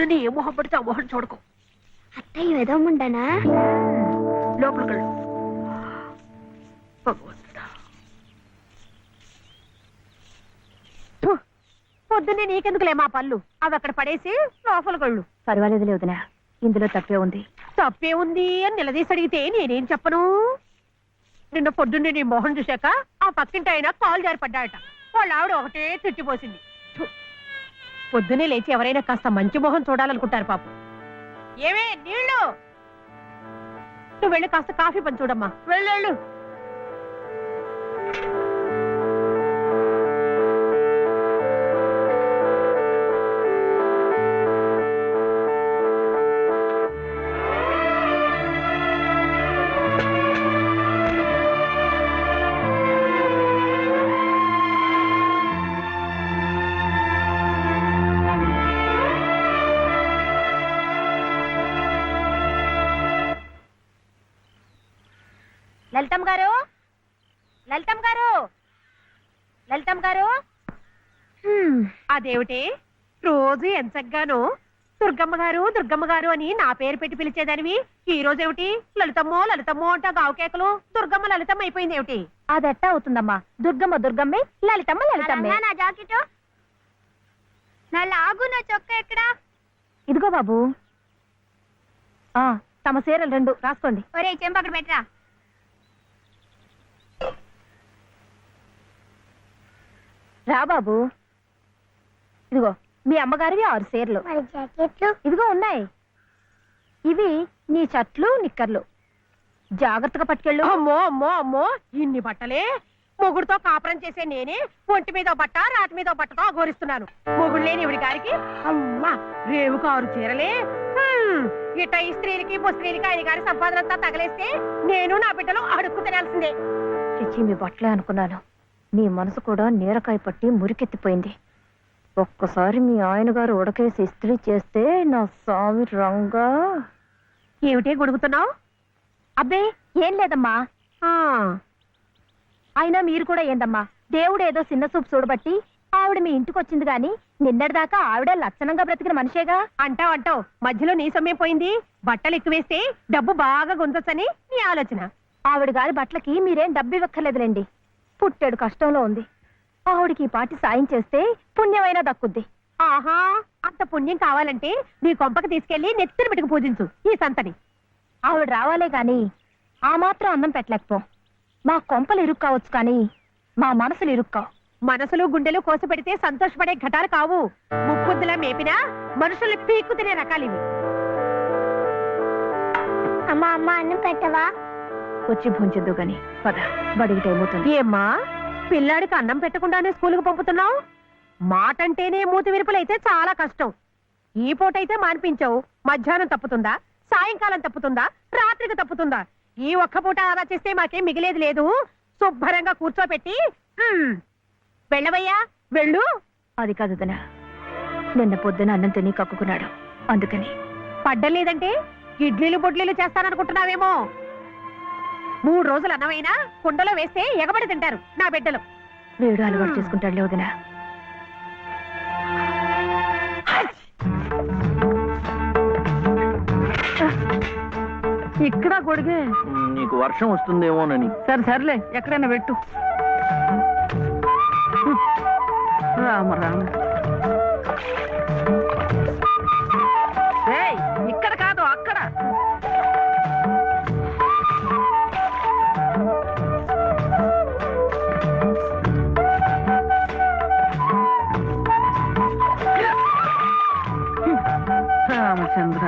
పొద్దున్నే ఏ మొహం పడితే ఆ మొహం చూడకు. అత్తయ్య ఏదో ఉండనా లోపలికి వెళ్ళు. భగవంతుడా, పొద్దున్నే నీకెందుకులే మా పళ్ళు, అవి అక్కడ పడేసి లోపలికి వెళ్ళు. పర్వాలేదులే వదినా, ఇందులో తప్పే ఉంది. తప్పే ఉంది అని నిలదీసి అడిగితే నేనేం చెప్పను? నిన్న పొద్దున్నే నీ మొహం చూశాక ఆ పక్కింటి ఆయన కాలు జారి పడ్డాడట. వాళ్ళ ఆవిడ ఒకటే తిట్టిపోసింది. థు. పొద్దున్నే లేచి ఎవరైనా కాస్త మంచి మొహం చూడాలనుకుంటారు పాపం. ఏమే నీళ్ళు, నువ్వు వెళ్ళి కాస్త కాఫీ పని చూడమ్మా. వెళ్ళు. లలితమ్మ గారు, లలితమ్మ గారు, లలితమ్మ గారు. అదేమిటి రోజు ఎంచగ్గాను దుర్గమ్మ గారు అని నా పేరు పెట్టి పిలిచేదానివి, ఈ రోజు ఏమిటి లలితమ్మో అంటా గావుకేకలు దుర్గమ్మ లలితమ్మ అయిపోయింది ఏమిటి? అదెట్టా అవుతుందమ్మా, దుర్గమ్మ దుర్గమ్మే, లలితమ్మే. నా జాకెట్ నా లాగు నా చొక్కా ఎక్కడా? ఇదిగో బాబు, తమ చీరలు 2 రాసుకోండి. ఒరే చెంప అక్కడ పెట్టరా. రా బాబు, ఇదిగో మీ అమ్మగారివి 6 చీరలు. జాకెట్లు ఇదిగో ఉన్నాయి. ఇవి నీ చట్లు నిక్కర్లు, జాగ్రత్తగా పట్టుకెళ్ళు. అమ్మో ఇన్ని బట్టలే? మొగుడుతో కాపురం చేసే నేనే ఒంటి మీద బట్ట రాటి మీద బట్టతో అఘోరిస్తున్నాను. మొగుడు లేని ఇవిడి గారికి అమ్మా రేవు 6 చీరలే. ఇట ఈ స్త్రీలకి ముస్త్రీలకి ఆయన గారి సంపాదనంతా తగలేస్తే నేను నా బిడ్డలు అడుక్కు తినాల్సిందే. చిచ్చి, మీ బట్టలే అనుకున్నాను. నీ మనసు కూడా నీరకాయ పట్టి మురికెత్తిపోయింది. ఒక్కసారి మీ ఆయన గారు ఉడకేసి ఇస్త్రీ చేస్తే నా స్వామి రంగా. ఏమిటే గొడుగుతున్నావు? అబ్బే ఏం లేదమ్మా. అయినా మీరు కూడా ఏందమ్మా, దేవుడు ఏదో చిన్న చూపు చూడబట్టి ఆవిడ మీ ఇంటికి వచ్చింది గాని నిన్నటిదాకా ఆవిడ లక్షణంగా బ్రతికిన మనిషేగా. అంటావు మధ్యలో నీ సమయం పోయింది. బట్టలు ఎక్కువేస్తే డబ్బు బాగా గుంజొచ్చని నీ ఆలోచన. ఆవిడ గారి బట్టలకి మీరేం డబ్బు ఇవ్వక్కర్లేదులేండి. పుట్టెడు కష్టంలో ఉంది. ఆవిడికి ఈ పాటి సాయం చేస్తే పుణ్యమైనా దక్కుద్ది. ఆహా, అంత పుణ్యం కావాలంటే నీ కొంపకి తీసుకెళ్లి నెత్తిన పెట్టుకు పూజించు ఈ సంతని. ఆవిడ రావాలే గాని ఆ మాత్రం అన్నం పెట్టలేకపో. మా కొంపలు ఇరుక్కు కావచ్చు కానీ మా మనసులు ఇరుక్కావు. మనసులు గుండెలు కోసి పెడితే సంతోషపడే ఘటాలు కావు. ముప్పుద్దులా మేపినా మనుషుల్ని పీక్కు తినే రకాలివి. అమ్మా అన్నం పెట్టవా? వచ్చి భుంచొద్దు గాని పద, బడికి టైం అవుతుంది. ఏమ్మా, పిల్లాడికి అన్నం పెట్టకుండానే స్కూలుకు పంపుతున్నావు? మాటంటేనే మూతి విరుపులైతే చాలా కష్టం. ఈ పూటైతే మానిపించావు, మధ్యాహ్నం తప్పుతుందా, సాయంకాలం తప్పుతుందా, రాత్రికి తప్పుతుందా? ఈ ఒక్క పూట ఆదా చేస్తే మాకేం మిగిలేది లేదు. శుభ్రంగా కూర్చోపెట్టి వెళ్ళవయ్యా, వెళ్ళు. అది కాదు వదినా, నిన్న పొద్దున అన్నం తిని కక్కుకున్నాడు, అందుకని. పడ్డం లేదంటే ఇడ్లీలు బొడ్లీలు చేస్తాననుకుంటున్నావేమో. 3 రోజులు అన్నమైనా కుండలో వేస్తే ఎగబడి తింటారు నా బిడ్డలు. వేడు అలవాటు చేసుకుంటాడులే వదినా. ఇక్కడ గొడిగే. నీకు వర్షం వస్తుందేమోనని. సర్లే ఎక్కడైనా పెట్టు. రామ ఇక్కడ కాదు అక్కడ. రామచంద్ర,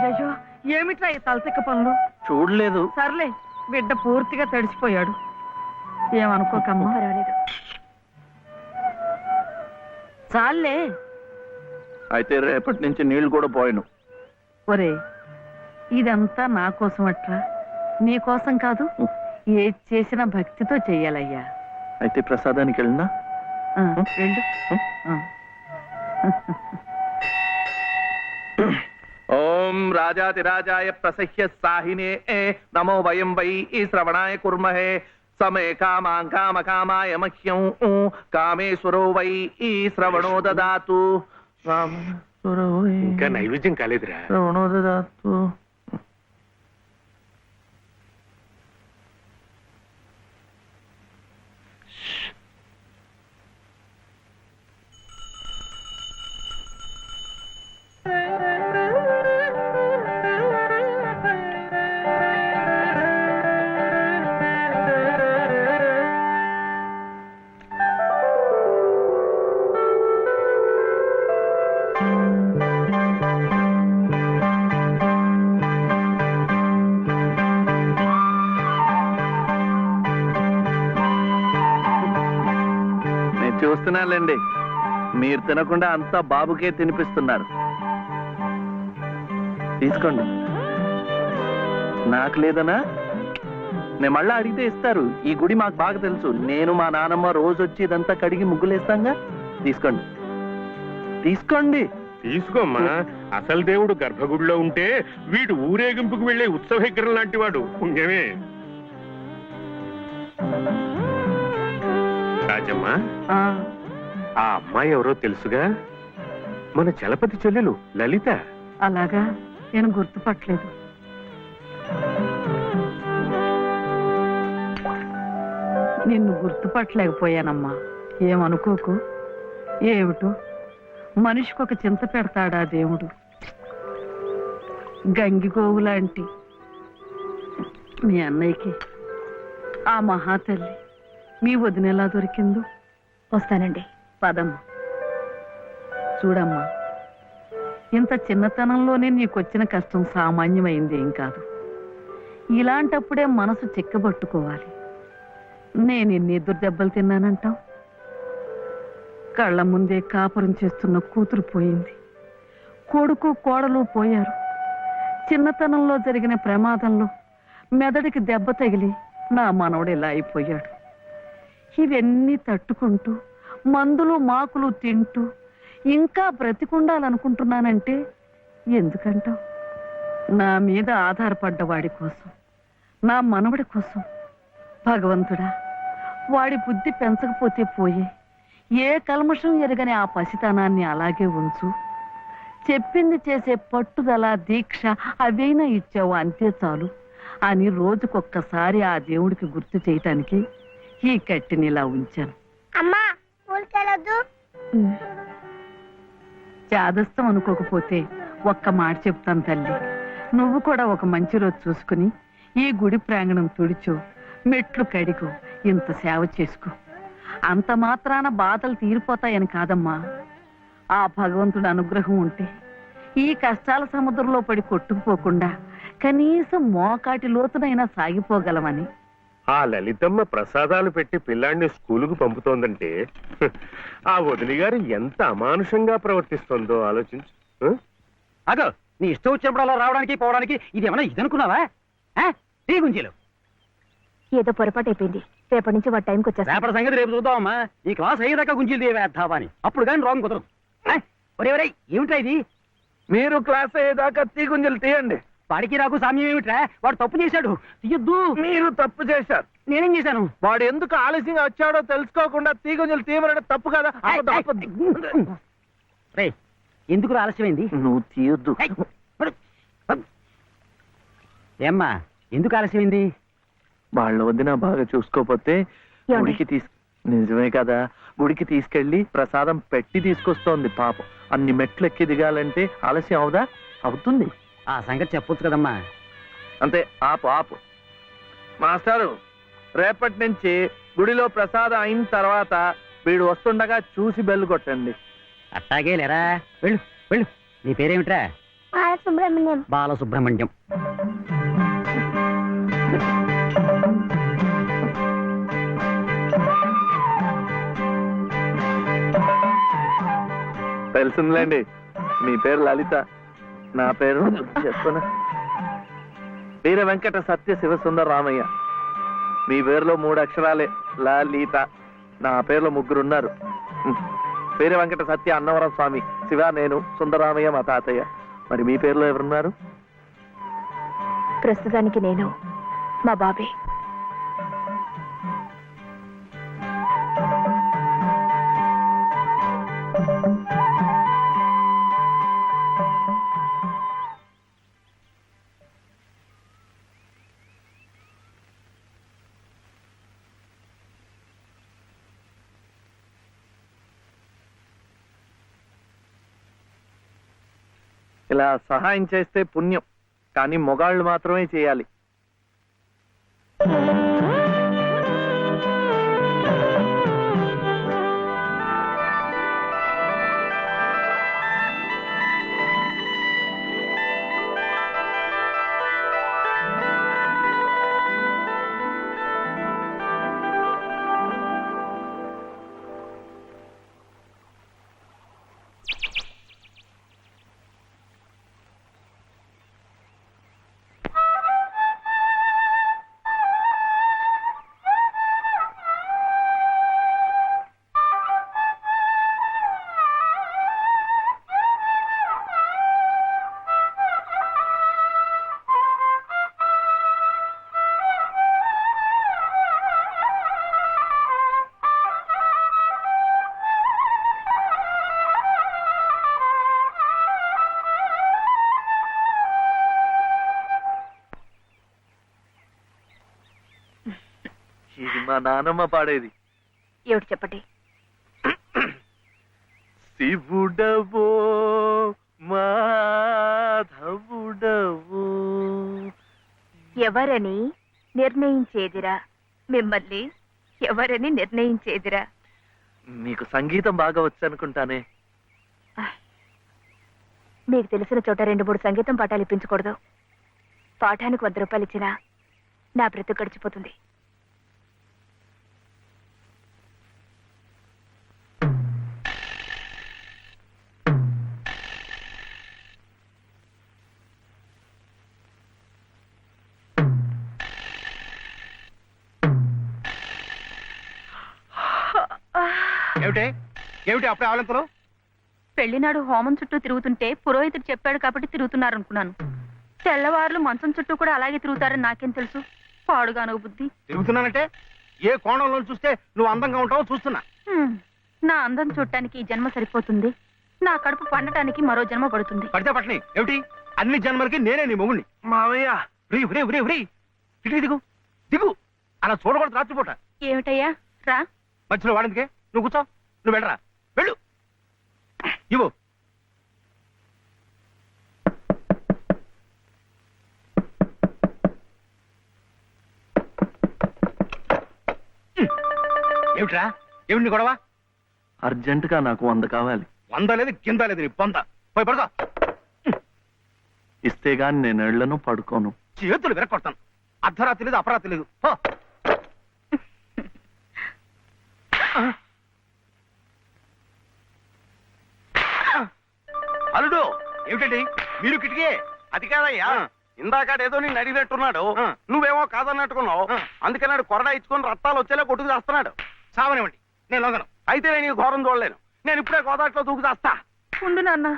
అయ్యో ఏమిట్రా ఈ తలతిక్క పనులు? చూడలేదు. సర్లే, బిడ్డ పూర్తిగా తడిసిపోయాడు, ఏమనుకోకమ్మా. పర్వాలేదు. చాలే. అయితే రేపటి నుంచి నీళ్లు కూడా పోయాను. ఒరే, ఇదంతా నా కోసం అట్రా, నీ కోసం కాదు. ఏది చేసినా భక్తితో చెయ్యాలయ్యా. అయితే ప్రసాదానికి వెళ్ళినా వెళ్ళు. ఓం రాజాతిరాజాయ ప్రసహ్య సాహినే నమో వయం వై శ్రవణాయ కుర్మహే సమే కామాం కామకామాయ మహ్యం కామేశ్వరో వై శ్రవణో దదాతు. ఇంకా నైవేద్యం కాలేదురా. శ్రవణో దదాతు. చూస్తున్నానులేండి, మీరు తినకుండా అంతా బాబుకే తినిపిస్తున్నారు. తీసుకోండి. నాకు లేదనా? నేను మళ్ళా అడిగితే ఇస్తారు. ఈ గుడి మాకు బాగా తెలుసు. నేను మా నానమ్మ రోజు వచ్చి ఇదంతా కడిగి ముగ్గులేస్తాంగా. తీసుకోండి, తీసుకోండి. తీసుకోమ్మా. అసలు దేవుడు గర్భగుడిలో ఉంటే వీడు ఊరేగింపుకు వెళ్లే ఉత్సవ విగ్రహం లాంటి వాడు. పుణ్యమే. రాజమ్మ, ఆ అమ్మాయి ఎవరో తెలుసుగా? మన చలపతి చెల్లెలు లలిత. అలాగా, నేను గుర్తుపట్టలేదు. నిన్ను గుర్తుపట్టలేకపోయానమ్మా. ఏమనుకోకు. ఏమిటో మనిషికి ఒక చింత పెడతాడా దేవుడు. గంగిగోవు లాంటి మీ అన్నయ్యకి ఆ మహాతల్లి మీ వదినెలా దొరికిందో. వస్తానండి. పదమ్మా. చూడమ్మా, ఇంత చిన్నతనంలోనే నీకొచ్చిన కష్టం సామాన్యమైంది ఏం కాదు. ఇలాంటప్పుడే మనసు చిక్కబట్టుకోవాలి. నేను ఎన్ని ఎదురు దెబ్బలు తిన్నానంటావు. కళ్ళ ముందే కాపురం చేస్తున్న కూతురు పోయింది. కొడుకు కోడలు పోయారు. చిన్నతనంలో జరిగిన ప్రమాదంలో మెదడికి దెబ్బ తగిలి నా మనవడు ఇలా అయిపోయాడు. ఇవన్నీ తట్టుకుంటూ మందులు మాకులు తింటూ ఇంకా బ్రతికుండాలనుకుంటున్నానంటే ఎందుకంటావు? నా మీద ఆధారపడ్డ వాడి కోసం, నా మనవడి కోసం. భగవంతుడా, వాడి బుద్ధి పెంచకపోతే పోయే. ఏ కల్మషం ఎరగని ఆ పసితనాన్ని అలాగే ఉంచు. చెప్పింది చేసే పట్టుదల, దీక్ష అవైనా ఇచ్చావు, అంతే చాలు అని రోజుకొక్కసారి ఆ దేవుడికి గుర్తు చేయటానికి ఈ కట్టిని ఇలా ఉంచాను. అమ్మా, ఊరికెళ్ళొద్దు. చాదస్తం అనుకోకపోతే ఒక్క మాట చెప్తాను తల్లి. నువ్వు కూడా ఒక మంచి రోజు చూసుకుని ఈ గుడి ప్రాంగణం తుడిచో, మెట్లు కడిగో, ఇంత సేవ చేసుకో. అంత మాత్రాన బాధలు తీరిపోతాయని కాదమ్మా. ఆ భగవంతుడి అనుగ్రహం ఉంటే ఈ కష్టాల సముద్రంలో పడి కొట్టుకుపోకుండా కనీసం మోకాటి లోతునైనా సాగిపోగలమని. ఆ లలితమ్మ ప్రసాదాలు పెట్టి పిల్లాడిని స్కూలుకు పంపుతోందంటే ఆ వదిలి గారు ఎంత అమానుషంగా ప్రవర్తిస్తుందో ఆలోచించు. అదో నీ ఇష్టం వచ్చినప్పుడు అలా రావడానికి పోవడానికి ఇది ఏమన్నా ఇదనుకున్నావా? టీ గుంజీలు ఏదో పొరపాటు అయిపోయింది. రేపటి నుంచి వాడి టైంకి వచ్చేస్తా. రేపటి సంగతి రేపు చూద్దామమ్మా. ఈ క్లాస్ అయ్యేదాకా గుంజీలు తీవేద్దావా అని. అప్పుడు కానీ రాంగ్ కుదరదు. ఒరే ఒరే, ఏమిట్రా ఇది? మీరు క్లాస్ అయ్యేదాకా తీగుంజలు తీయండి. వాడికి నాకు సామ్యం ఏమిట్రా? వాడు తప్పు చేశాడు, తీయొద్దు. మీరు తప్పు చేశారు. నేనేం చేశాను? వాడు ఎందుకు ఆలస్యంగా వచ్చాడో తెలుసుకోకుండా తీగుంజలు తీయమనడం తప్పు కదా. రే, ఎందుకు ఆలస్యమైంది? నువ్వు తీయొద్దు. ఏమ్మా, ఎందుకు ఆలస్యమైంది? వాళ్ళ వదిన బాగా చూసుకోపోతే గుడికి నిజమే కదా, గుడికి తీసుకెళ్లి ప్రసాదం పెట్టి తీసుకొస్తోంది పాపం. అన్ని మెట్లు ఎక్కి దిగాలంటే ఆలస్యం అవుదా? అవుతుంది. ఆ సంగతి చెప్పొచ్చు కదమ్మా. అంతే, ఆపు ఆపు. మాస్టారు, రేపటి నుంచి గుడిలో ప్రసాదం అయిన తర్వాత వీడు వస్తుండగా చూసి బెల్లు కొట్టండి. అట్టాగే లేరా. వెళ్ళు వెళ్ళు. నీ పేరేమిట్రా? బాలసుబ్రహ్మణ్యం. బాలసుబ్రహ్మణ్యం. తెలిసిందిలేండి, మీ పేరు లలిత, నా పేరు చెప్పునా. వీర వెంకట సత్య శివసుందర రామయ్య. మీ పేరులో 3 అక్షరాలే లలిత. నా పేరులో 3 ఉన్నారు. వీర వెంకట సత్య అన్నవరం స్వామి, శివ నేను, సుందరరామయ్య మా తాతయ్య. మరి మీ పేరులో ఎవరున్నారు? ప్రస్తుతానికి నేను, మా బాబే. ఇలా సహాయం చేస్తే పుణ్యం, కానీ మొగాళ్ళు మాత్రమే చేయాలి. ఇది మా నానమ్మ పాడేది. ఏమిటి చెప్పండి. శివుడవో మాధవుడవో ఎవరని నిర్ణయించేదిరా, మిమ్మల్ని ఎవరని నిర్ణయించేదిరా. మీకు సంగీతం బాగా వచ్చనుకుంటానే. మీకు తెలిసిన చోట 2-3 సంగీతం పాఠాలు ఇప్పించకూడదు. పాఠానికి 100 రూపాయలు ఇచ్చినా నా బ్రతుకు గడిచిపోతుంది. ఏమిటి అప్పుడే ఆవలింతలు? పెళ్లినాడు హోమం చుట్టూ తిరుగుతుంటే పురోహితుడు చెప్పాడు కాబట్టి తిరుగుతున్నారనుకున్నాను. తెల్లవారులు మంచం చుట్టూ కూడా అలాగే తిరుగుతారని నాకేం తెలుసు. పాడుగాను బుద్ధి. తిరుగుతున్నానంటే ఏ కోణంలో చూస్తే నువ్వు అందంగా ఉంటావో చూస్తున్నా. నా అందం చూడటానికి ఈ జన్మ సరిపోతుంది. నా కడుపు పండటానికి మరో జన్మ పడుతుంది. పడితే పట్టని ఏమిటి, అన్ని జన్మలకి నేనే నీ మొగుణ్ణి. మావయ్య ఇటు దిగు దిగు, అలా చూడకూడదు రాత్రిపూట. ఏమిటయ్యా రా. మధ్యలో వాడిందికే, నువ్వు కూర్చో. నువ్వు వెళ్ళరా, వెళ్ళు. ఇవ్వు. ఏమిట్రా, ఏమిటి గొడవ? అర్జెంట్ గా నాకు 100 కావాలి. 100 లేదు కింద లేదు, నీ పొంద. పోయి పడుకో. ఇస్తే గాని నేను ఎళ్లను, పడుకోను. చేతులు విరక్కొడతాను. అర్ధరాత్రి లేదు అపరాత్రి లేదు. అల్లుడు ఏమిటండి మీరు కిటికీ? అది కాదయ్యా, ఇందాకడేదో నేను అడిగినట్టున్నాడు, నువ్వేమో కాదన్నట్టుకున్నావు. అందుకన్నాడు కొరడా ఇచ్చుకొని రక్తాలు వచ్చేలా కొట్టుకు చేస్తున్నాడు. సావనివ్వండి, నేను లొంగను. అయితే నేను ఈ ఘోరం చూడలేను. నేను ఇప్పుడే గోదాట్లో దూకు చేస్తా. ఉండు నాన్న,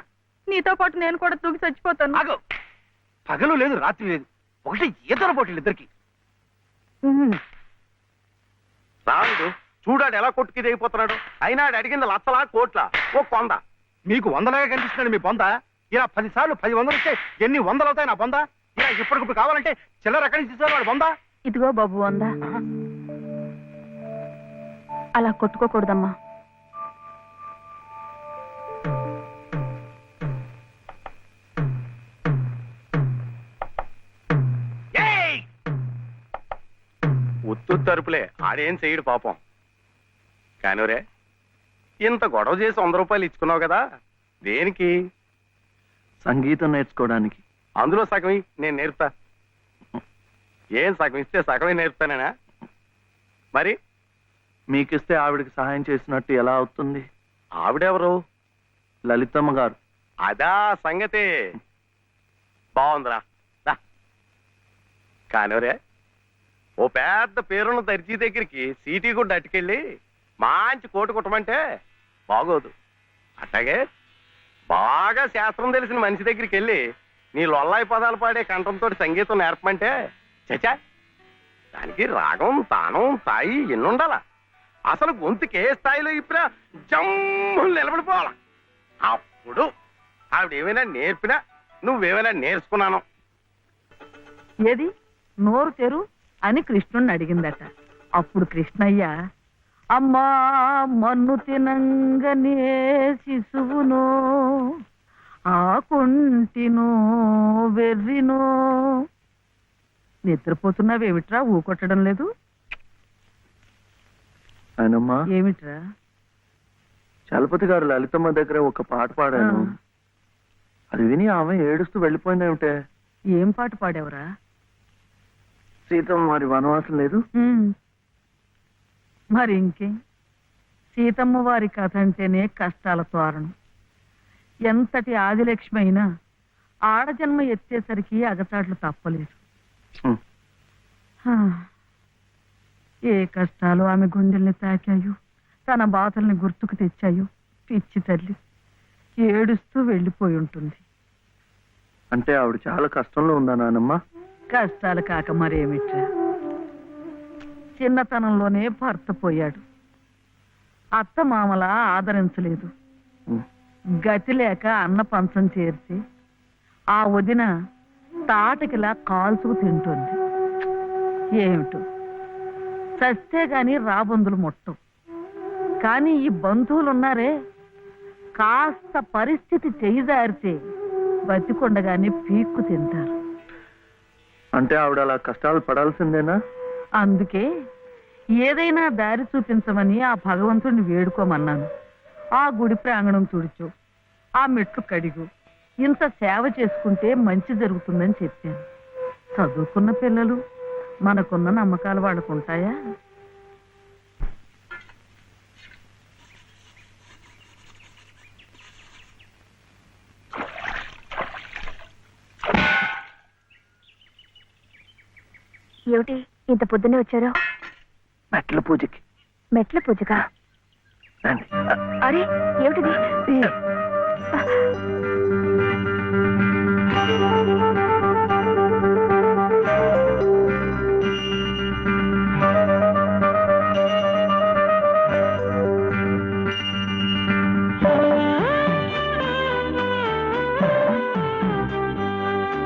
నీతో పాటు నేను కూడా తూగి చచ్చిపోతాను. ఆగు. పగలు లేదు రాత్రి లేదు, ఒకటి ఈతర పోటీలు ఇద్దరికి. రాడు చూడాడు ఎలా కొట్టుకి అయిపోతున్నాడు. అయినా అడిగింది లచ్చలా కోట్ల ఓ కొంద. మీకు 100లాగా కనిపిస్తున్నాడు మీ బొంద. ఇలా 10 సార్లు 10 వందలు వస్తే ఎన్ని వందలు అవుతాయి నా బొంద? ఇలా ఇప్పటికిప్పుడు కావాలంటే చిల్లర ఎక్కడి నుంచి ఇస్తారు వాడు బొంద? ఇదిగో బాబు అందా, అలా కొట్టుకోకూడదమ్మా. ఉత్తు తరుపులే, ఆడేం చెయ్యడు పాపం. కానివరే, ఇంత గొడవ చేసి 100 రూపాయలు ఇచ్చుకున్నావు కదా, దేనికి? సంగీతం నేర్చుకోవడానికి. అందులో సగం నేను నేర్పుతా. ఏం సగం ఇస్తే సగమే నేర్పుతానేనా? మరి మీకిస్తే ఆవిడకి సహాయం చేసినట్టు ఎలా అవుతుంది? ఆవిడెవరు? లలితమ్మ గారు. అదా సంగతి. బాగుందిరా. కానివరే ఓ పెద్ద పేరున్న దర్జీ దగ్గరికి సీటీ కూడా అట్టుకెళ్ళి మంచి కోటు కుట్టమంటే బాగోదు. అట్లాగే బాగా శాస్త్రం తెలిసిన మనిషి దగ్గరికి వెళ్ళి నీ లొల్లాయి పదాలు పాడే కంఠంతో సంగీతం నేర్పమంటే చచా దానికి రాగం తానం తాయి ఎన్నుండాల. అసలు గొంతుకి ఏ స్థాయిలో ఇప్పుడా జమ్ము నిలబడిపోవాల. అప్పుడు ఆవిడేమైనా నేర్పినా నువ్వేమైనా నేర్చుకున్నాను. ఏది నోరు తెరు అని కృష్ణుణ్ణి అడిగిందట. అప్పుడు కృష్ణయ్య అమ్మా మన్ను తినంగనే శిశువునో ఆకుంటినో వెర్రినో. నిద్రపోతున్నావేమిట్రా ఊకొట్టడం లేదు? ఆయనమ్మా ఏమిట్రా? చలపతి గారు లలితమ్మ దగ్గర ఒక పాట పాడాను. అది విని ఆమె ఏడుస్తూ వెళ్ళిపోయిందేమిటే. ఏం పాట పాడావురా? సీతమ్మ మరి వనవాసం లేదు. మరి ఇంకే, సీతమ్మ వారి కథ అంటేనే కష్టాల తోరణం. ఎంతటి ఆదిలక్ష్మి అయినా ఆడజన్మ ఎత్తేసరికి అగచాట్లు తప్పలేదు. హ్మ్. ఏ కష్టాలు ఆమె గుండెల్ని తాకాయో, తన బాధల్ని గుర్తుకు తెచ్చాయో పిచ్చి తల్లి ఏడుస్తూ వెళ్ళిపోయి ఉంటుంది. అంటే ఆవిడ చాలా కష్టంలో ఉందా నానమ్మ? కష్టాలు కాక మరేమిట్రా, చిన్నతనంలోనే భర్త పోయాడు. అత్త మామల ఆదరించలేదు. హ్మ్. గతి లేక అన్న పంచం చేర్చి ఆ వదిన తాటకిలా కాల్చుకు తింటుంది. ఏమిటో చస్తే గాని రాబందులు ముట్టం. కానీ ఈ బంధువులున్నారే, కాస్త పరిస్థితి చేయిదారితే బతికొండగానే పీక్కు తింటారు. అంటే ఆవిడ అలా కష్టాలు పడాల్సిందేనా? అందుకే ఏదైనా దారి చూపించమని ఆ భగవంతుడిని వేడుకోమన్నాను. ఆ గుడి ప్రాంగణం తుడుచు, ఆ మెట్లు కడిగు, ఇంత సేవ చేసుకుంటే మంచి జరుగుతుందని చెప్పాను. చదువుకున్న పిల్లలు, మనకున్న నమ్మకాలు వాళ్ళకుంటాయా? ఏమిటి ఇంత పొద్దున్నే వచ్చారో? మెట్ల పూజకి. మెట్ల పూజగా? రండి. అరే ఏమిటిది?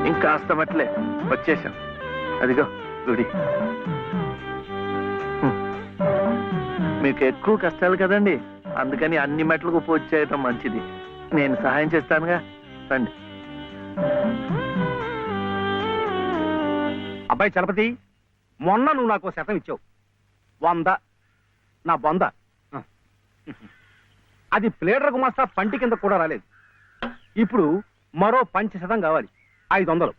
ఇంకాస్త మెట్లే, వచ్చేసాం. అదిగో గుడి. మీకు ఎక్కువ కష్టాలు కదండి, అందుకని అన్ని మెట్లకు పూజ చేయటం మంచిది. నేను సహాయం చేస్తానుగా, రండి. అబ్బాయి చలపతి, మొన్న నువ్వు నాకు 100 ఇచ్చావు. 100 నా బొంద. అది ప్లేడర్ గుమాస్తా పంటి కింద కూడా రాలేదు. ఇప్పుడు మరో 5% కావాలి. 500.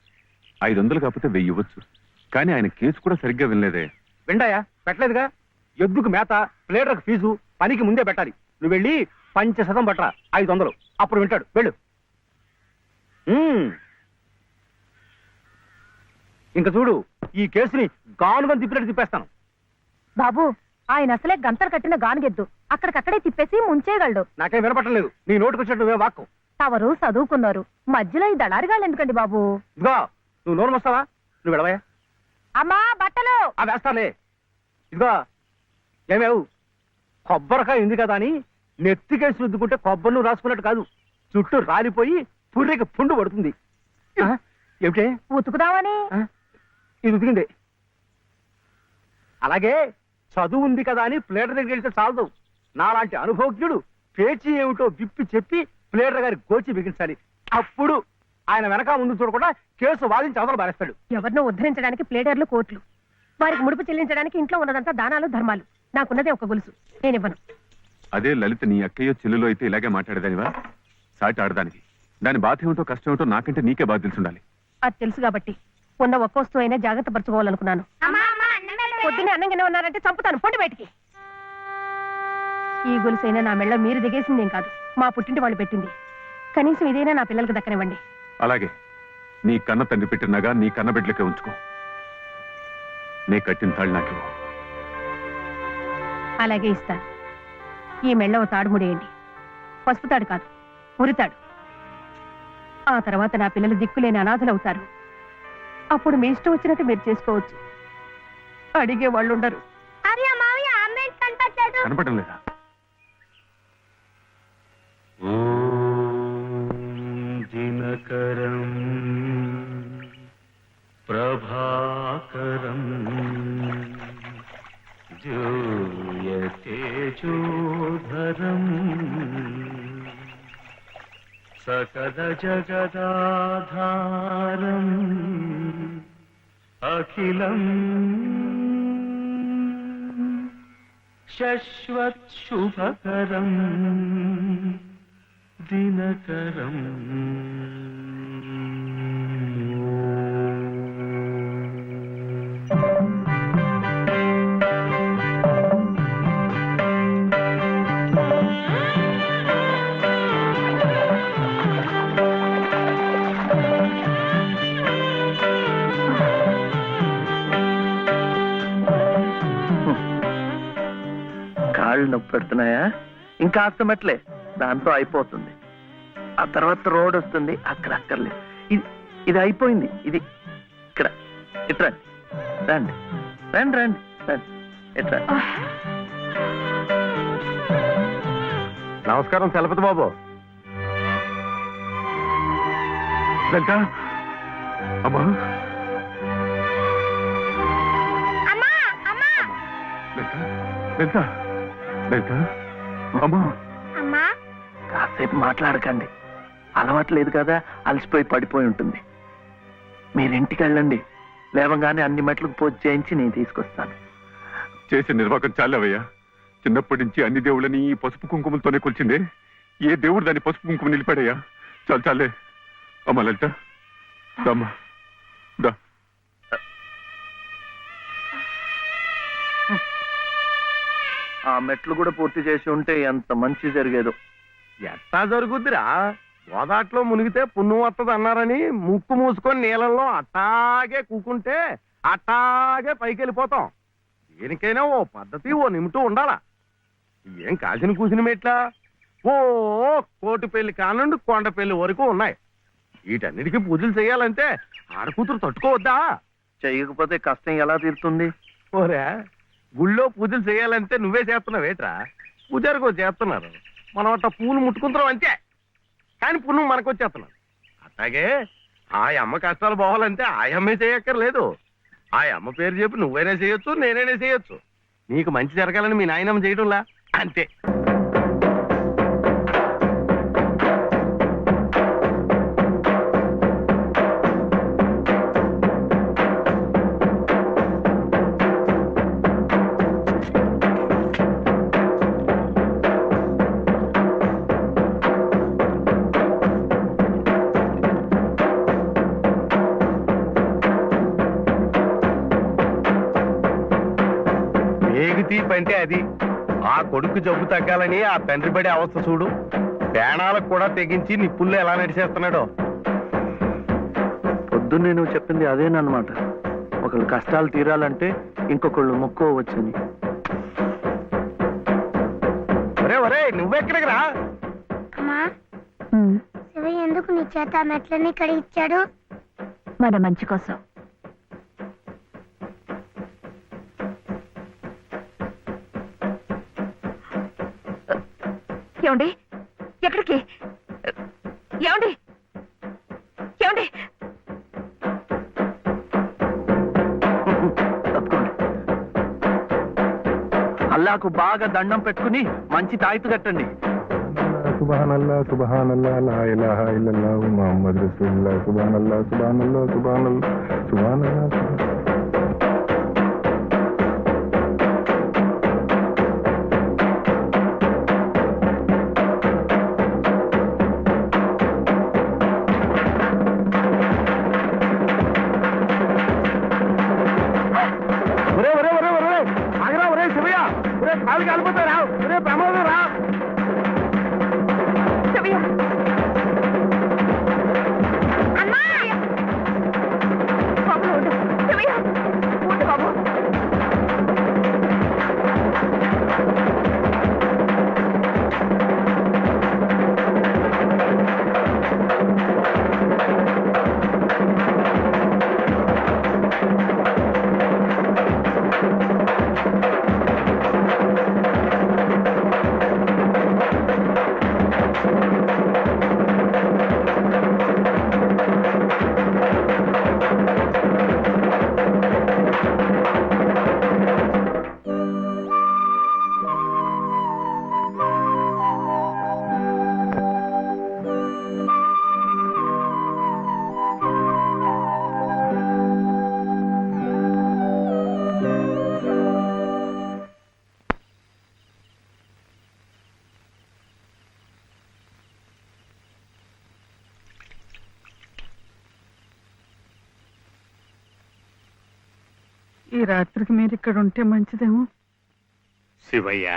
500 కాకపోతే 1000 ఇవ్వచ్చు. కానీ ఆయన కేసు కూడా సరిగ్గా వినలేదే. విండాయా? పెట్టలేదుగా. ఎద్దుకు మేత, ప్లేడర్కు ఫీజు పనికి ముందే పెట్టాలి. నువ్వు వెళ్ళి 5% పట్టరా, 500. అప్పుడు వింటాడు. వెళ్ళు. ఇంకా చూడు, ఈ కేసుని గానుగా తిప్పినట్టు తిప్పేస్తాను. బాబు, ఆయన అసలే గంతలు కట్టిన గానుగెద్దు, అక్కడికక్కడే తిప్పేసి ముంచేయగలడు. నాకేం వినపట్టలేదు. నీ నోటుకు వచ్చినట్టు నువ్వే వాక్కు. తవరు చదువుకున్నారు, మధ్యలో ఈ దళారిగాళ్ళు ఎందుకండి బాబు? ఇదిగో, నువ్వు నోరు వస్తావా? నువ్వు వెళ్ళవయ్యా. అమ్మా బట్టలు. వేస్తాలే. ఇదిగో ఏమేవు, కొబ్బరికాయ ఉంది కదా అని నెత్తికేసి రుద్దుకుంటే కొబ్బరి నువ్వు రాసుకున్నట్టు కాదు. చుట్టూ రాలిపోయి పుర్రెకి పుండు పడుతుంది. ఏమిటే? ఉతుకుదామని. ఇది ఉతికింది. అలాగే చదువు ఉంది కదా అని ప్లేటర్ దగ్గరికి వెళ్తే చాలదు. నాలాంటి అనుభవజ్ఞుడు పేచీ ఏమిటో విప్పి చెప్పి ప్లేటర్ గారి గోచి బిగించాలి. అప్పుడు ఆయన వెనక ముందు చూడకుండా కేసు వాదించి అవతల బారేస్తాడు. ఎవరినో ఉద్ధరించడానికి ప్లేడర్లు, కోట్లు, వారికి ముడుపు చెల్లించడానికి ఇంట్లో ఉన్నదంతా దానాలు ధర్మాలు. నాకున్నదే ఒక గొలుసు, నేనివ్వను. అదే లలిత నీ అక్కయ్యో చెల్లులో అయితే ఇలాగే మాట్లాడేదానివా? సాటి ఆడదానికి దాని బాధ ఏమిటో కష్టం ఏమిటో నాకంటే నీకే బాధ తెలుసుండాలి. అది తెలుసు కాబట్టి ఉన్న ఒక్క వస్తువు అయినా జాగ్రత్త పరచుకోవాలనుకున్నాను. పొద్దున్నే అన్నంగానే ఉన్నారంటే చంపుతాను, పొండి బయటికి. ఈ గొలుసైనా నా మెళ్ళ మీరు దిగేసిందేం కాదు, మా పుట్టింటి వాళ్ళు పెట్టింది. కనీసం ఇదైనా నా పిల్లలకు దక్కనివ్వండి. అలాగే నీ కన్న తండ్రి పెట్టినగా నీ కన్న బిడ్డలకే ఉంచుకో. నే కట్టిన తాళ్ళు నాకు అలాగే ఇస్తాను. ఈ మెళ్ళ ఓ తాడు ముడేయండి. పసుపు తాడు కాదు, ఉరితాడు. ఆ తర్వాత నా పిల్లలు దిక్కులేని అనాథలవుతారు. అప్పుడు మీ ఇష్టం వచ్చినట్టు మీరు చేసుకోవచ్చు. అడిగే వాళ్ళు ఉండరు. కనపడడం లేదా? దినకరం ప్రభాకరం జూయతేజోధరం సకల జగదాధారం అఖిలం శశ్వత్ శుభకరం దినకరం. కాళ్ళు నొప్పి పెడుతున్నాయా? ఇంకా మెట్లే, దాంతో అయిపోతుంది. ఆ తర్వాత రోడ్ వస్తుంది, అక్కడ అక్కర్లేదు. ఇది అయిపోయింది. ఇది ఇక్కడ ఇట్రా, రండి రండి రండి రండి, ఇట్రా. నమస్కారం చలపతి బాబు. లలిత అమ్మా, లలిత లలిత లలిత అమ్మా. కాసేపు మాట్లాడకండి, అలవాట్లేదు కదా, అలసిపోయి పడిపోయి ఉంటుంది. మీరింటికి వెళ్ళండి, లేవగానే అన్ని మెట్లకు పూజ చేయించి నేను తీసుకొస్తాను. చేసే నిర్వాకం చాలవయ్యా. చిన్నప్పటి నుంచి అన్ని దేవుళ్ళని ఈ పసుపు కుంకుమలతోనే కొలిచిందే. ఏ దేవుడు దాన్ని పసుపు కుంకుమ నిలిపాడయ్యా? చాలు చాలే. అమ్మా లలిత దమ్మా దా. ఆ మెట్లు కూడా పూర్తి చేసి ఉంటే ఎంత మంచి జరిగేదో. ఎట్టా జరుగుద్దిరా? గోదాట్లో మునిగితే పుణ్యం వస్తుంది అన్నారని ముక్కు మూసుకొని నీళ్ళల్లో అట్టాగే కూకుంటే అట్టాగే పైకి వెళ్ళిపోతాం. దేనికైనా ఓ పద్ధతి, ఓ నిమిటూ ఉండాలా. ఏం కాసిన కూసిన మెట్లా? ఓ కోటి పెళ్లి కానుండి కొండ పెళ్లి వరకు ఉన్నాయి. వీటన్నిటికీ పూజలు చేయాలంటే ఆడకూతురు తట్టుకోవద్దా? చేయకపోతే కష్టం ఎలా తీరుతుంది? ఓరే, గుళ్ళో పూజలు చేయాలంటే నువ్వే చేస్తున్నావేట్రా? పూజారికో చేస్తున్నారు, మనం అట్ట పూలు ముట్టుకుంటున్నాం అంతే. కానీ పుణ్యం మనకు వచ్చేస్తున్నాడు. అట్లాగే ఆ అమ్మ కష్టాలు పోవాలంటే ఆ అమ్మే చేయక్కర్లేదు. ఆ అమ్మ పేరు చెప్పి నువ్వైనా చేయొచ్చు, నేనైనా చేయొచ్చు. నీకు మంచి జరగాలని మీ నాయనమ్మ చేయడంలా అంతే. అంటే అది ఆ కొడుకు జబ్బు తగ్గాలని ఆ తండ్రి పడే అవస్థ చూడు. ప్రాణాలకు కూడా తెగించి నిప్పుల్లో ఎలా నడిచేస్తున్నాడో. పొద్దున్నే నువ్వు చెప్పింది అదేనమాట. ఒకళ్ళు కష్టాలు తీరాలంటే ఇంకొకళ్ళు మొక్కోవచ్చని. ఒరే ఒరే, నువ్వెక్కడికి రా? శివయ్య ఎందుకు నీ చేత మెట్లని కడిగిచ్చాడు? మన మంచి కోసం. ఏమండి, ఎక్కడికి? ఏమండి ఏమండి? అల్లాకు బాగా దండం పెట్టుకుని మంచి తాయితు కట్టండి. సుబ్హానల్లా సుబ్హానల్లా లా ఇలాహా ఇల్లల్లాహు ముహమ్మద్ రసూలుల్లాహ్ సుబ్హానల్లా సుబ్హానల్లా సుబ్హానల్లా సుబ్హానల్లా. కాలు కాలిపోతారా? ఒరే ప్రమాదం రా! బాబు రాత్రికి మీరు ఇక్కడ ఉంటే మంచిదేమో. శివయ్య,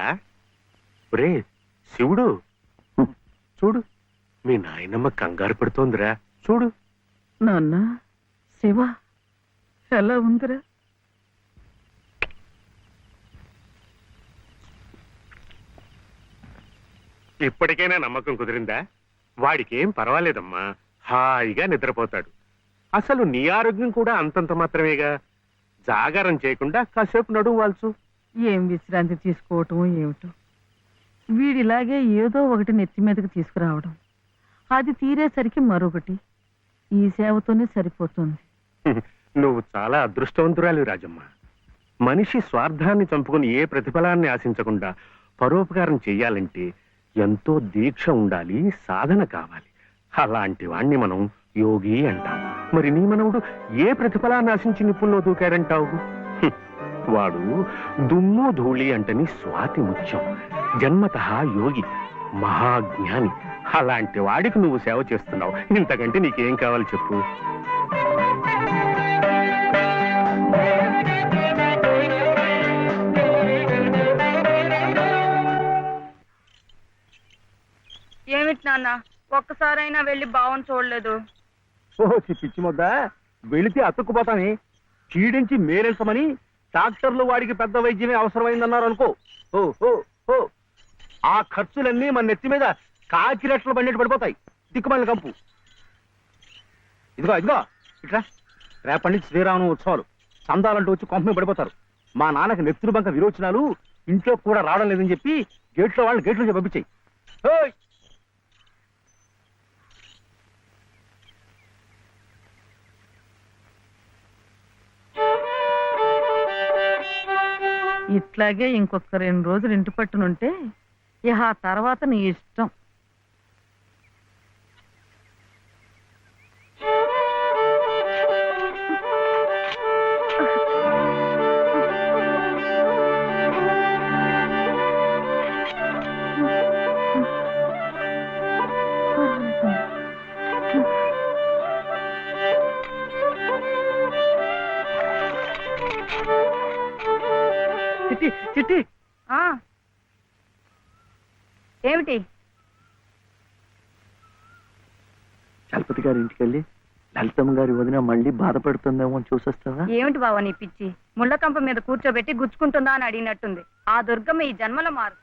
ఒరే శివుడు, చూడు మీ నాయనమ్మ కంగారు పడుతోందిరా, చూడు. నాన్న, శివ ఎలా ఉందిరా? ఇప్పటికైనా నమ్మకం కుదిరిందా? వాడికేం పర్వాలేదమ్మా, హాయిగా నిద్రపోతాడు. అసలు నీ ఆరోగ్యం కూడా అంతంత మాత్రమేగా. జాగారం చేయకుండా కాసేపు నడుము వాల్చు. ఏం విశ్రాంతి తీసుకోవటం ఏమిటో. వీడిలాగే ఏదో ఒకటి నెత్తి మీదకి తీసుకురావడం, అది తీరేసరికి మరొకటి. ఈ సేవతోనే సరిపోతుంది. నువ్వు చాలా అదృష్టవంతురాలి రాజమ్మ. మనిషి స్వార్థాన్ని చంపుకుని ఏ ప్రతిఫలాన్ని ఆశించకుండా పరోపకారం చెయ్యాలంటే ఎంతో దీక్ష ఉండాలి, సాధన కావాలి. అలాంటి వాణ్ణి మనం యోగి అంటాం. మరి నీ మనవుడు ఏ ప్రతిఫలాన్ని ఆశించి నిప్పుల్లో దూకాడంటావు? వాడు దుమ్ము ధూళి అంటని స్వాతి ముత్యం, జన్మతః యోగి, మహాజ్ఞాని. అలాంటి వాడికి నువ్వు సేవ చేస్తున్నావు. ఇంతకంటే నీకేం కావాలి చెప్పు. ఏమిటి నాన్న, ఒక్కసారైనా వెళ్ళి బావని చూడలేదు? ఓహో పిచ్చి ముద్ద, వెళితే అతుక్కుపోతాని. చీడించి మేరెల్సమని డాక్టర్లు వాడికి పెద్ద వైద్యమే అవసరమైందన్నారు అనుకో. ఓ ఓ ఓ ఆ ఖర్చులన్నీ మన నెత్తి మీద కాకిరెట్లు బండెట్టు పడిపోతాయి. దిక్కుమాలిన కంపు. ఇదిగో ఇదిగో ఇట్లా, రేపటి నుంచి శ్రీరామ ఉత్సవాలు. చందాలంటూ వచ్చి కొంప మీద పడిపోతారు. మా నాన్నకి నెత్తురు బంక విరోచనాలు, ఇంట్లో కూడా రావడం లేదని చెప్పి గేట్లో వాళ్ళని గేట్లో పంపించాయి. ఇట్లాగే ఇంకొక 2 రోజులు ఇంటి పట్టునుంటే ఇక ఆ తర్వాత నీ ఇష్టం. చిట్టి చిట్టి, ఏమిటి? చలపతి గారి ఇంటికి వెళ్ళి లలితమ్మ గారి వదిన మళ్ళీ బాధపడుతుందేమో అని చూసేస్తావా? ఏమిటి బావ నీ పిచ్చి? ముళ్ళకంప మీద కూర్చోబెట్టి గుచ్చుకుంటుందా అని అడిగినట్టుంది. ఆ దుర్గమ్మ ఈ జన్మలో మారు.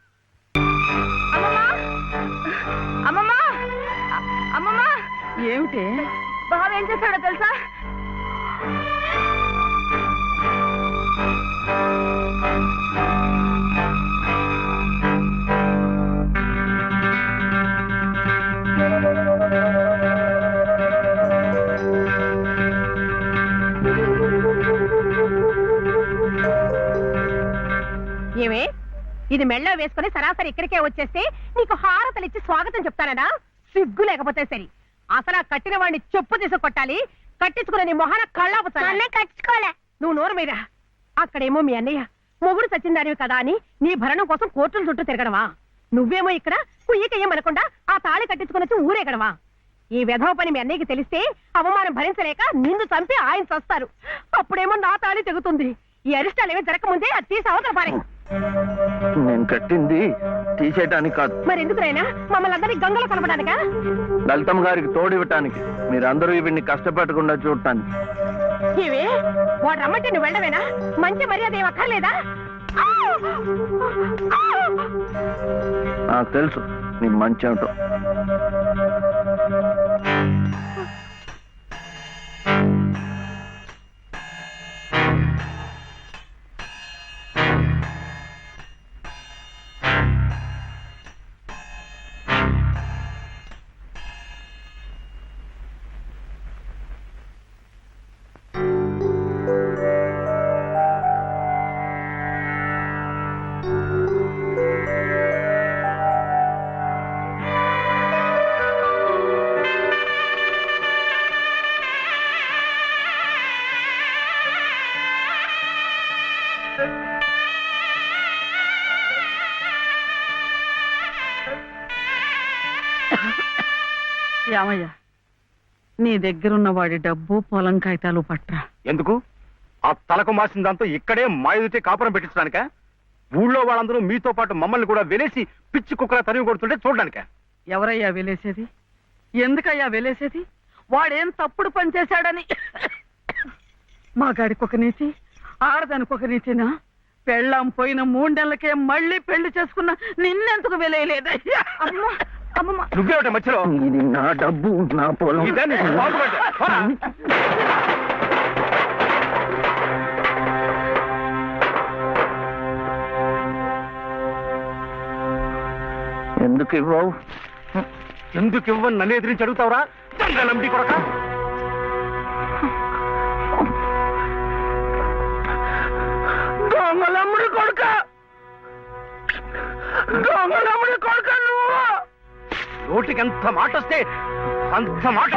అమ్మమ్మా, అమ్మమ్మా, ఏమిటి? బావ ఏం చేశాడో తెలుసా? ఏమే, ఇది మెళ్ళ వేసుకుని సరాసరి ఇక్కడికే వచ్చేస్తే నీకు హారతలు ఇచ్చి స్వాగతం చెప్తానడా? సిగ్గు లేకపోతే సరి. అసలు ఆ కట్టిన వాడిని చెప్పు తీసు కొట్టాలి. కట్టించుకునే నీ మొహన కళ్ళాపుతానే. కట్టించుకోలే. నువ్వు నోరు మీద. అక్కడేమో మీ అన్నయ్య మొగుడు సచ్చిందానివి కదా అని నీ భరణం కోసం కోర్టుల చుట్టూ తిరగడమా? నువ్వేమో ఇక్కడ కుయ్యకేయమనకుండా ఆ తాళి కట్టించుకుని ఊరేగడమా? ఈ వెధవ పని మీ అన్నయ్యకి తెలిస్తే అవమానం భరించలేక నిన్ను చంపి ఆయన చస్తారు. అప్పుడేమో నా తాళి తెగుతుంది. ఈ అరిష్టాలు ఏమీ జరగకముందే అది తీసి అవతల పారే. నేను కట్టింది తీసేయటానికి కాదు. మరి ఎందుకునైనా మమ్మల్ని అందరినీ గంగలో కలపడానికా? లలితమ్మ గారికి తోడివ్వటానికి. మీరందరూ వీడిని కష్టపెట్టకుండా చూడటానికి. ఇవే వాడు రమ్మంటే నువ్వు వెళ్ళవేనా? మంచి మర్యాద ఏం అక్కర్లేదా? నాకు తెలుసు నీ మంచి ఏమిటో. యామయ్య, నీ దగ్గరున్న వాడి డబ్బు పొలం కాగితాలు పట్రా. ఎందుకు? ఆ తలకు మాసిన దాంతో ఇక్కడే మాయుడితే కాపురం పెట్టించడానిక? ఊళ్ళో వాళ్ళందరూ మీతో పాటు మమ్మల్ని కూడా వెలేసి పిచ్చి కుక్కల తరిమి కొడుతుంటే చూడడానిక? ఎవరయ్యా వెలేసేది? ఎందుకయ్యా వెలేసేది? వాడేం తప్పుడు పని చేశాడని మా గాడికి ఒక నీతి, ఆడదానికి ఒక నీతినా? పెళ్ళాం పోయిన 3 నెలలకే మళ్ళీ పెళ్లి చేసుకున్న నిన్నెందుకు వెలేయలేదయ్యా? నువ్వేమిట మధ్యలో? ఇది నా డబ్బు, నా పొలం. ఇదే నీకు బాగుపడ్డా. పోరా. ఎందుకు ఇవ్వవు? ఎందుకు ఇవ్వని నన్ను ఎదిరించి అడుగుతావురా? నంబి కొడక. దొంగలమ్ముడి కొడుక, దొంగలమ్ముడి కొడుక నువ్వు! నోటికి ఎంత మాట వస్తే అంత మాట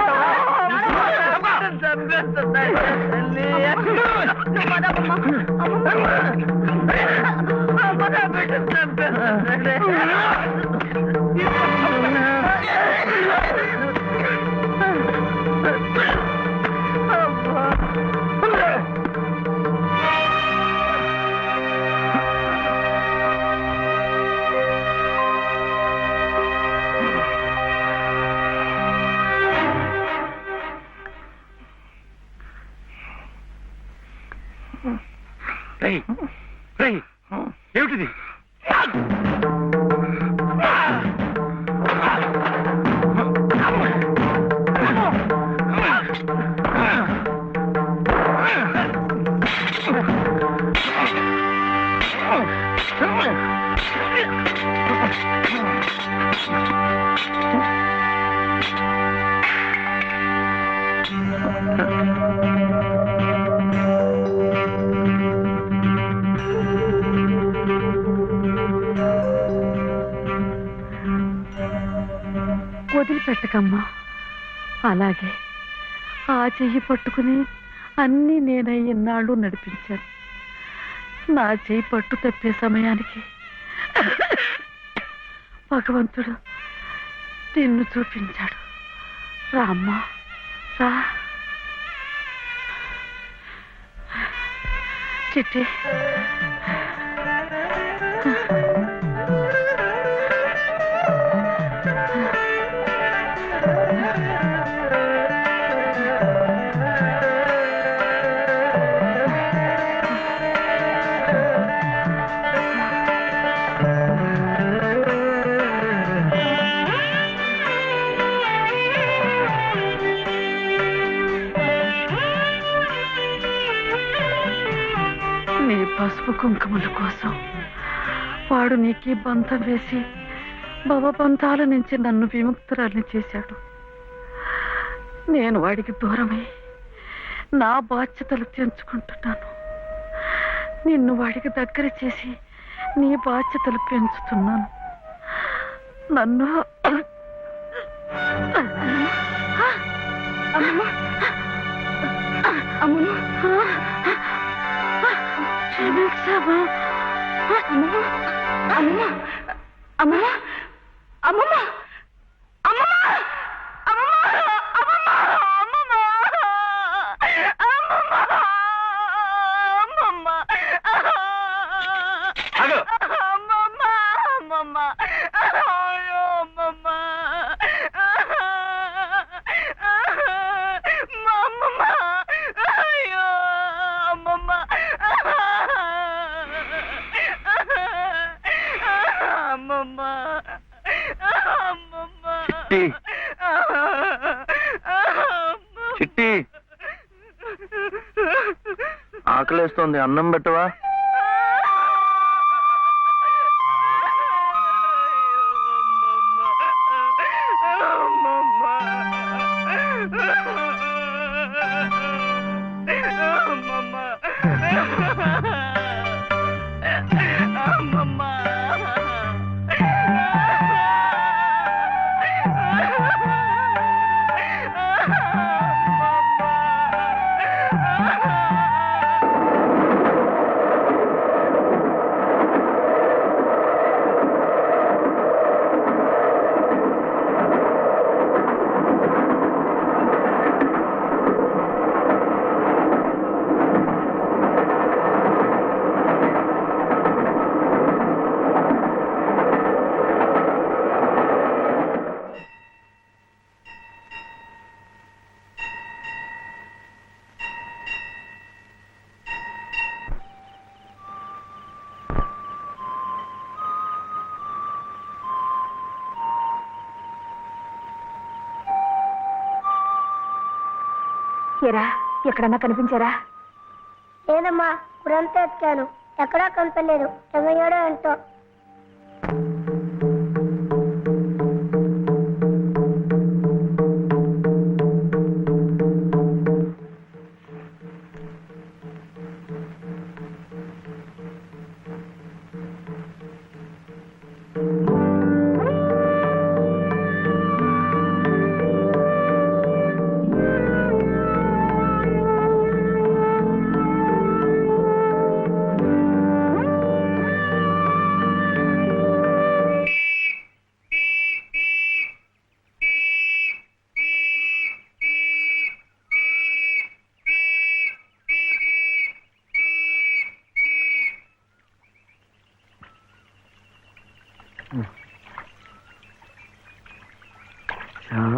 ఏమిటిది? వదిలిపెట్టకమ్మా. అలాగే ఆ చెయ్యి పట్టుకుని అన్నీ నేనై ఇన్నాళ్ళు నడిపించాను. నా చెయ్యి పట్టు తప్పే సమయానికి భగవంతుడు నిన్ను చూపించాడు. రామ్మా, రా. చిట్టి, నీ పసుపు కుంకుమల కోసం వాడు నీకు బంధం వేసి భవబంధాల నుంచి నన్ను విముక్తురాల్ని చేశాడు. నేను వాడికి దూరమై నా బాధ్యతలు తెంచుకుంటున్నాను. నిన్ను వాడికి దగ్గర చేసి నీ బాధ్యతలు పెంచుతున్నాను. నన్ను క్షమించమా? అమ్మమ్మ, అమ్మమ్మ, అమ్మమ్మ, అమ్మమ్మ, చిట్టి, ఆకలేస్తోంది, అన్నం పెట్టవా? ఏరా ఎక్కడన్నా కనిపించారా? లేదమ్మా, ఇప్పుడంతా ఎత్తాను, ఎక్కడా కనపడలేదు. ఏమయ్యాడో ఏంటో.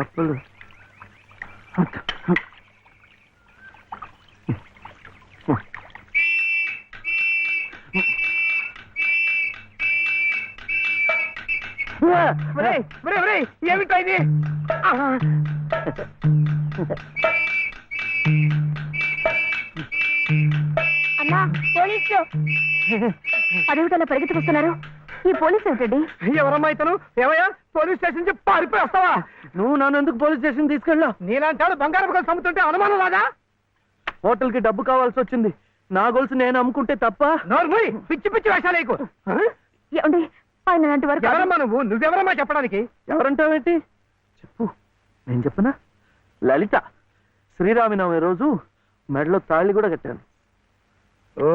చేపలు ఏమిటో ఇది? అమ్మా, పోలీసులు. అదేమిటలా పరిగెత్తుకొస్తున్నారు? ఈ పోలీసు ఏమిటండి? ఎవరమ్మా ఇతను? ఏమయ్యా, పోలీస్ స్టేషన్ నుంచి పారిపోయి వస్తావా? నువ్వు నన్ను ఎందుకు పోలీస్ స్టేషన్ తీసుకెళ్ళా? నీలాంటి వాడు బంగారం కోసం అమ్ముతుంటే అనుమానం రాదా? హోటల్ కి డబ్బు కావాల్సి వచ్చింది. నా గొలుసు నేను అమ్ముకుంటే తప్ప? నోర్మూయ్, పిచ్చి పిచ్చి వేషాలేకు. ఏమండి ఆయన లాంటి వారు కాదు. ఎవరమ్మా నువ్వెవరమ్మా చెప్పడానికి? ఎవరంటావేంటి? చెప్పు, నేను చెప్పనా? లలిత. శ్రీరామనవమి రోజు మెడలో తాళి కూడా కట్టాను. ఓ,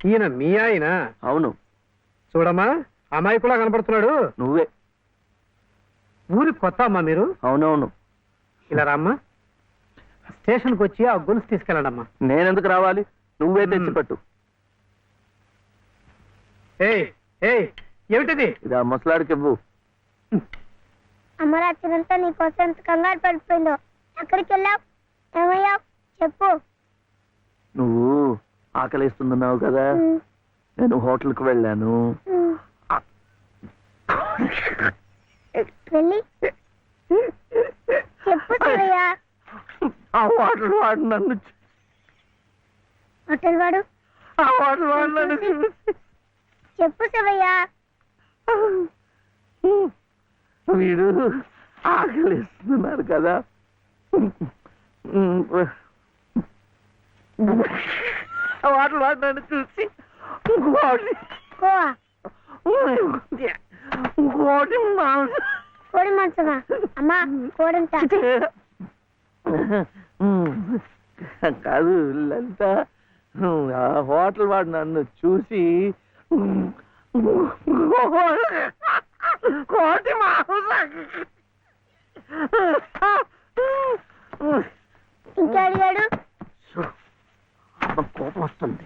ఈయన మీ ఆయన? అవును. చూడమ్మా, అమ్మాయి కూడా కనపడుతున్నాడు. నువ్వే. ఊరి కొత్త అమ్మా మీరు? అవునవును. ఇలా రామ్మా, స్టేషన్కి వచ్చి ఆ గొలుసు తీసుకెళ్ళండమ్మా. నేనెందుకు రావాలి? నువ్వే తెచ్చిపెట్టు. ఏయ్ ఏయ్, ఏమిటిది? ఇది ఆ ముసలాడికి ఇవ్వు. అమ్మ రాత్రంతా నీకోసం ఎంత కంగారు పడిపోయిందో. ఎక్కడికి వెళ్ళావు? ఏమయ్యావు? చెప్పు. నువ్వు ఆకలిస్తున్నావు కదా, నేను హోటల్కి వెళ్ళాను. వెళ్ళి చెప్పు శివయ్య. ఆ హోటల్ వాడు నన్ను హోటల్ వాడు? ఆ హోటల్ వాడు నన్ను చెప్పు శివయ్య. వీడు ఆకలిస్తున్నారు కదా, వాడు వాడు నన్ను చూసి ఇంకోటి కోడి మాంసమా? అమ్మా, కోడంత కాదు లలిత, ఆ హోటల్ వాడు నన్ను చూసి కోటి ఇంకా అడిగాడు. కోపం వస్తుంది.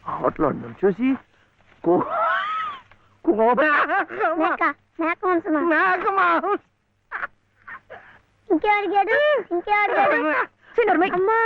ఆ హోటల్ వాడు నన్ను చూసి మేక మాంసమా? ఇంకే అడిగాడు. ఇంకే అడిగాడు. అమ్మా,